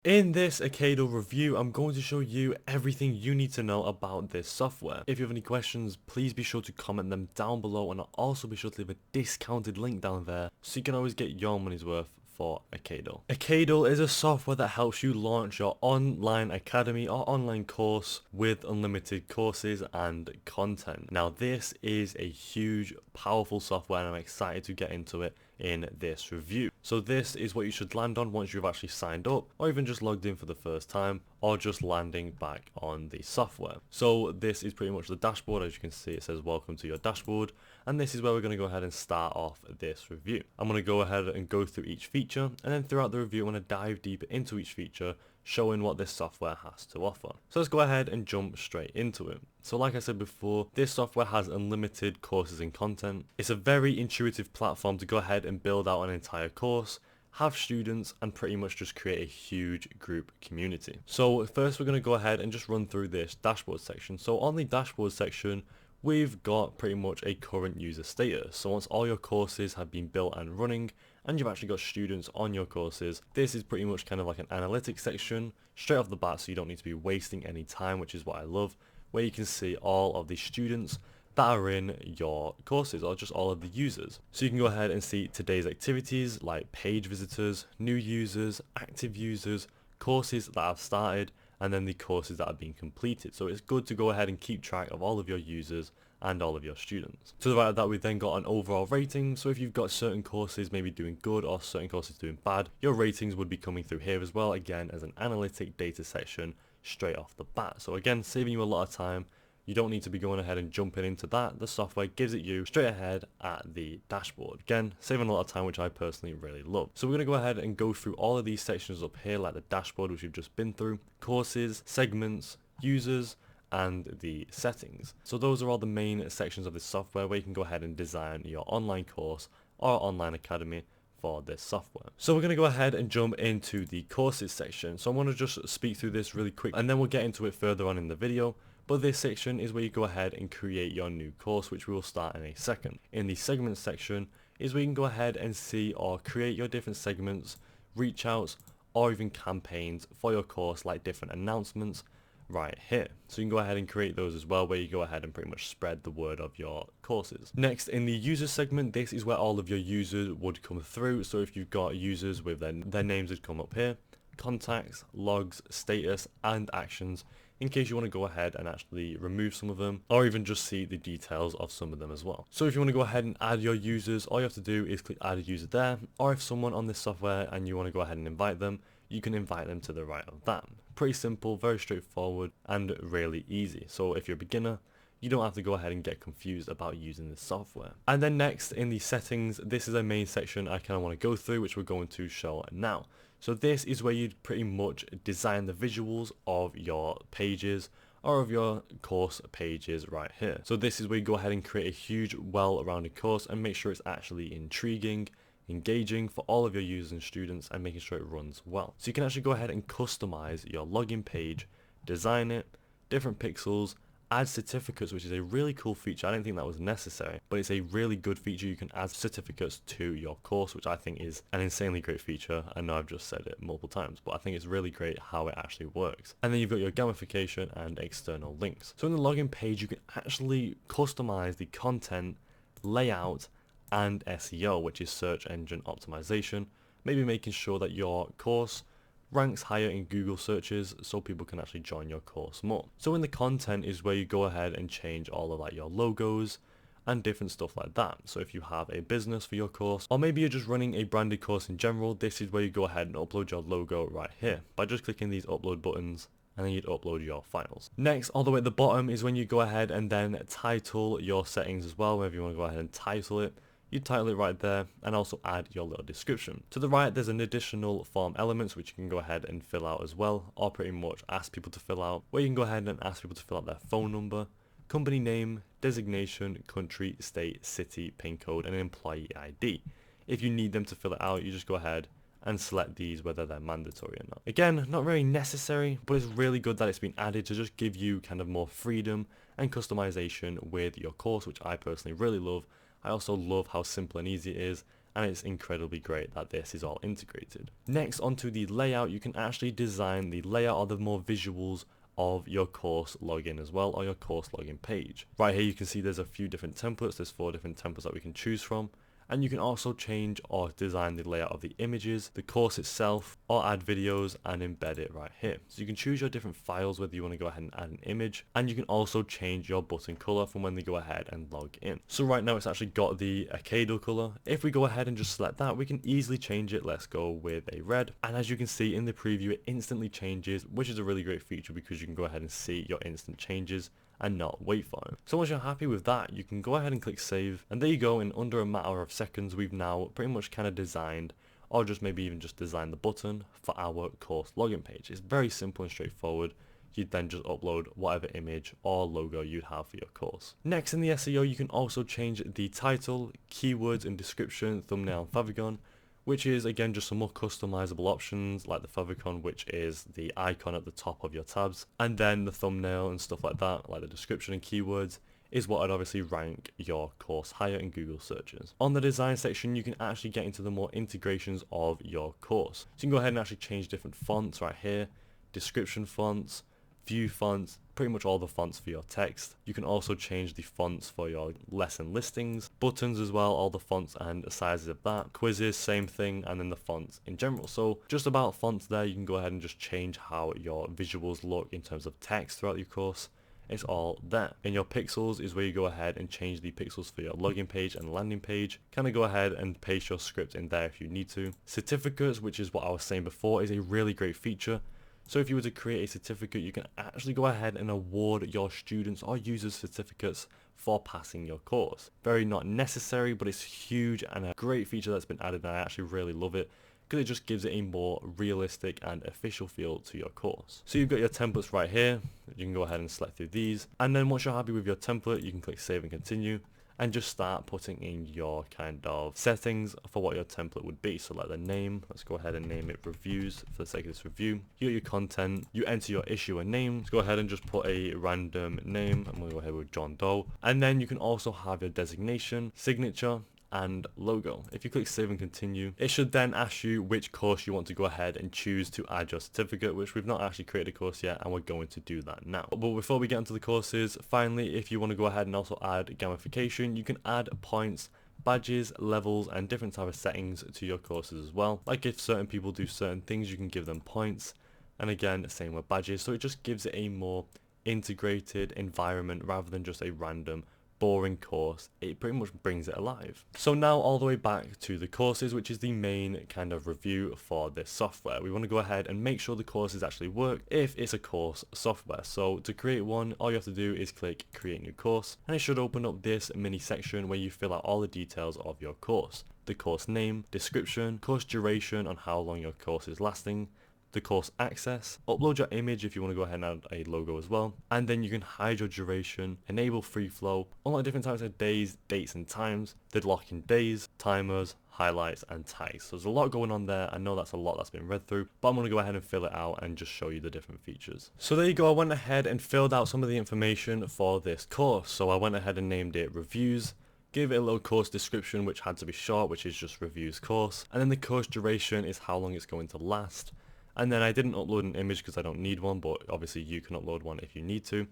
In this Acadle review, I'm going to show you everything you need to know about this software. If you have any questions, please be sure to comment them down below, and I'll also be sure to leave a discounted link down there so you can always get your money's worth for Acadle. Acadle is a software that helps you launch your online academy or online course with unlimited courses and content. Now this is a huge, powerful software and I'm excited to get into it in this review. So this is what you should land on once you've actually signed up or even just logged in for the first time or just landing back on the software. So this is pretty much the dashboard. As you can see, it says welcome to your dashboard, and this is where we're going to go ahead and start off this review. I'm going to go ahead and go through each feature, and then throughout the review I'm going to dive deeper into each feature, showing what this software has to offer. So let's go ahead and jump straight into it. So like I said before, this software has unlimited courses and content. It's a very intuitive platform to go ahead and build out an entire course, have students, and pretty much just create a huge group community. So first we're going to go ahead and just run through this dashboard section. So on the dashboard section, we've got pretty much a current user status. So once all your courses have been built and running, and you've actually got students on your courses, this is pretty much kind of like an analytics section straight off the bat, so you don't need to be wasting any time, which is what I love, where you can see all of the students that are in your courses or just all of the users. So you can go ahead and see today's activities like page visitors, new users, active users, courses that have started, and then the courses that are being completed. So it's good to go ahead and keep track of all of your users and all of your students. To the right of that, we've then got an overall rating. So if you've got certain courses maybe doing good or certain courses doing bad, your ratings would be coming through here as well, again as an analytic data section straight off the bat. So again, saving you a lot of time. You don't need to be going ahead and jumping into that. The software gives it you straight ahead at the dashboard. Again, saving a lot of time, which I personally really love. So we're going to go ahead and go through all of these sections up here, like the dashboard, which we've just been through, courses, segments, users, and the settings. So those are all the main sections of this software where you can go ahead and design your online course or online academy for this software. So we're going to go ahead and jump into the courses section. So I'm going to just speak through this really quick and then we'll get into it further on in the video. But this section is where you go ahead and create your new course, which we will start in a second. In the segments section is where you can go ahead and see or create your different segments, reach outs, or even campaigns for your course, like different announcements right here. So you can go ahead and create those as well, where you go ahead and pretty much spread the word of your courses. Next, in the user segment, this is where all of your users would come through. So if you've got users with their names would come up here, contacts, logs, status, and actions, in case you want to go ahead and actually remove some of them or even just see the details of some of them as well. So if you want to go ahead and add your users, all you have to do is click add a user there, or if someone on this software and you want to go ahead and invite them, you can invite them to the right of that. Pretty simple, very straightforward, and really easy. So if you're a beginner, you don't have to go ahead and get confused about using this software. And then next, in the settings, this is a main section I kind of want to go through, which we're going to show now. So this is where you'd pretty much design the visuals of your pages or of your course pages right here. So this is where you go ahead and create a huge, well-rounded course and make sure it's actually intriguing, engaging for all of your users and students, and making sure it runs well. So you can actually go ahead and customize your login page, design it, different pixels, add certificates, which is a really cool feature. I didn't think that was necessary, but it's a really good feature. You can add certificates to your course, which I think is an insanely great feature. I know I've just said it multiple times, but I think it's really great how it actually works. And then you've got your gamification and external links. So in the login page, you can actually customize the content, layout, and SEO, which is search engine optimization, maybe making sure that your course ranks higher in Google searches so people can actually join your course more. So in the content is where you go ahead and change all of like your logos and different stuff like that. So if you have a business for your course, or maybe you're just running a branded course in general, this is where you go ahead and upload your logo right here by just clicking these upload buttons, and then you'd upload your files. Next, all the way at the bottom is when you go ahead and then title your settings as well. Wherever you want to go ahead and title it, you title it right there and also add your little description. To the right, there's an additional form elements which you can go ahead and fill out as well, or pretty much ask people to fill out, where you can go ahead and ask people to fill out their phone number, company name, designation, country, state, city, pin code, and employee ID. If you need them to fill it out, you just go ahead and select these whether they're mandatory or not. Again, not very necessary, but it's really good that it's been added to just give you kind of more freedom and customization with your course, which I personally really love. I also love how simple and easy it is, and it's incredibly great that this is all integrated. Next, onto the layout, you can actually design the layout or the more visuals of your course login as well, or your course login page. Right here you can see there's a few different templates. There's 4 different templates that we can choose from. And you can also change or design the layout of the images, the course itself, or add videos and embed it right here. So you can choose your different files, whether you want to go ahead and add an image, and you can also change your button color from when they go ahead and log in. So right now it's actually got the Acadle color. If we go ahead and just select that, we can easily change it. Let's go with a red. And as you can see in the preview, it instantly changes, which is a really great feature because you can go ahead and see your instant changes and not wait for it. So once you're happy with that, you can go ahead and click save, and there you go. In under a matter of seconds, we've now pretty much kind of designed, or just maybe even just designed, the button for our course login page. It's very simple and straightforward. You'd then just upload whatever image or logo you'd have for your course. Next, in the SEO, you can also change the title, keywords and description, thumbnail and favicon, which is again just some more customizable options, like the favicon, which is the icon at the top of your tabs, and then the thumbnail and stuff like that, like the description and keywords, is what would obviously rank your course higher in Google searches. On the design section, you can actually get into the more integrations of your course. So you can go ahead and actually change different fonts right here, description fonts, view fonts, pretty much all the fonts for your text. You can also change the fonts for your lesson listings, buttons as well, all the fonts and sizes of that, quizzes, same thing, and then the fonts in general. So just about fonts there, you can go ahead and just change how your visuals look in terms of text throughout your course. It's all there. In your pixels is where you go ahead and change the pixels for your login page and landing page. Kind of go ahead and paste your script in there if you need to. Certificates, which is what I was saying before, is a really great feature. So if you were to create a certificate, you can actually go ahead and award your students or users certificates for passing your course. Very not necessary, but it's huge and a great feature that's been added, and I actually really love it because it just gives it a more realistic and official feel to your course. So you've got your templates right here. You can go ahead and select through these, and then once you're happy with your template, you can click save and continue, and just start putting in your kind of settings for what your template would be. So like the name, let's go ahead and name it reviews for the sake of this review. You got your content, you enter your issuer name. Let's go ahead and just put a random name. I'm gonna go ahead with John Doe. And then you can also have your designation, signature, and logo. If you click save and continue, it should then ask you which course you want to go ahead and choose to add your certificate, which we've not actually created a course yet, and we're going to do that now. But before we get into the courses, finally, if you want to go ahead and also add gamification, you can add points, badges, levels, and different type of settings to your courses as well. Like if certain people do certain things, you can give them points, and again, same with badges. So it just gives it a more integrated environment rather than just a random boring course. It pretty much brings it alive. So now all the way back to the courses, which is the main kind of review for this software. We want to go ahead and make sure the courses actually work if it's a course software. So to create one, all you have to do is click create new course, and it should open up this mini section where you fill out all the details of your course. The course name, description, course duration on how long your course is lasting, the course access, upload your image if you want to go ahead and add a logo as well, and then you can hide your duration, enable free flow, unlock different types of days, dates and times, the lock-in days, timers, highlights and tags. So there's a lot going on there. I know that's a lot that's been read through, but I'm going to go ahead and fill it out and just show you the different features. So there you go. I went ahead and filled out some of the information for this course. So I went ahead and named it reviews, gave it a little course description which had to be short, which is just reviews course, and then the course duration is how long it's going to last. And then I didn't upload an image because I don't need one, but obviously you can upload one if you need to.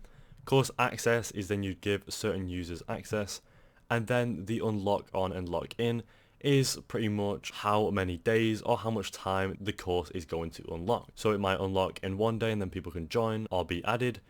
Course access is then you give certain users access, and then the unlock on and lock in is pretty much how many days or how much time the course is going to unlock. So it might unlock in one day and then people can join or be added,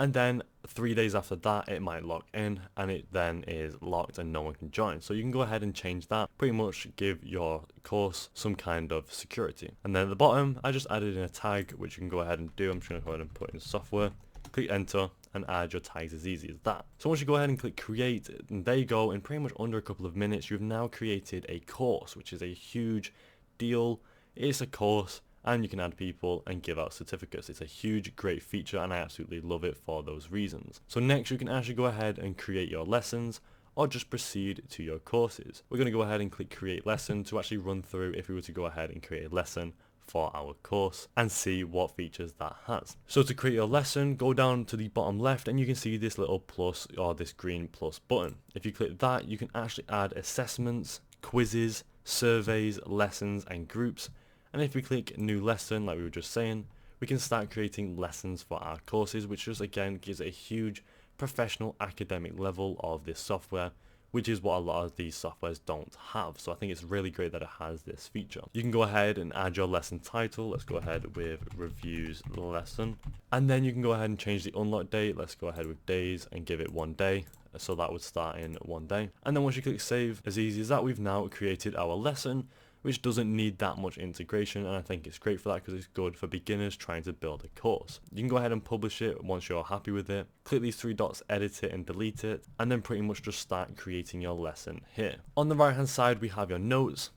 and then 3 days after that it might lock in and it then is locked and no one can join. So you can go ahead and change that, pretty much give your course some kind of security. And then at the bottom I just added in a tag, which you can go ahead and do. I'm just going to go ahead and put in software, click enter, and add your tags as easy as that. So once you go ahead and click create, and there you go, in pretty much under a couple of minutes you've now created a course, which is a huge deal. It's a course and you can add people and give out certificates. It's a huge great feature and I absolutely love it for those reasons. So next you can actually go ahead and create your lessons or just proceed to your courses. We're going to go ahead and click create lesson to actually run through if we were to go ahead and create a lesson for our course and see what features that has. So to create your lesson, go down to the bottom left and you can see this little plus or this green plus button. If you click that, you can actually add assessments, quizzes, surveys, lessons and groups. And if we click new lesson, like we were just saying, we can start creating lessons for our courses, which just again gives a huge professional academic level of this software, which is what a lot of these softwares don't have. So I think it's really great that it has this feature. You can go ahead and add your lesson title. Let's go ahead with reviews lesson. And then you can go ahead and change the unlock date. Let's go ahead with days and give it 1 day. So that would start in 1 day. And then once you click save, as easy as that, we've now created our lesson, which doesn't need that much integration, and I think it's great for that because it's good for beginners trying to build a course. You can go ahead and publish it once you're happy with it. Click these 3 dots, edit it and delete it, and then pretty much just start creating your lesson here. On the right hand side we have your notes,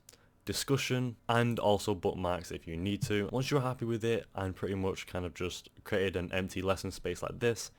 discussion, and also bookmarks if you need to. Once you're happy with it and pretty much kind of just created an empty lesson space like this,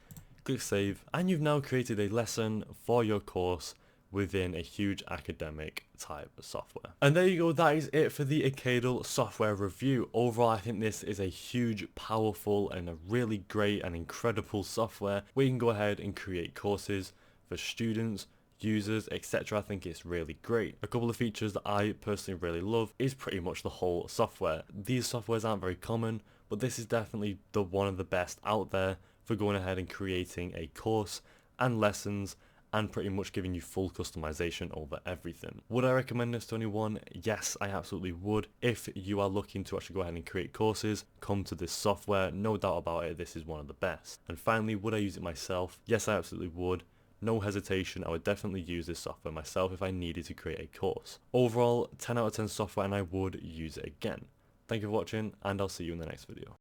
click save, and you've now created a lesson for your course within a huge academic type of software. And there you go, that is it for the Acadle software review. Overall, I think this is a huge, powerful, and a really great and incredible software where you can go ahead and create courses for students, users, etc. I think it's really great. A couple of features that I personally really love is pretty much the whole software. These softwares aren't very common, but this is definitely the one of the best out there for going ahead and creating a course and lessons and pretty much giving you full customization over everything. Would I recommend this to anyone? Yes, I absolutely would. If you are looking to actually go ahead and create courses, come to this software. No doubt about it, this is one of the best. And finally, would I use it myself? Yes, I absolutely would. No hesitation, I would definitely use this software myself if I needed to create a course. Overall, 10 out of 10 software, and I would use it again. Thank you for watching, and I'll see you in the next video.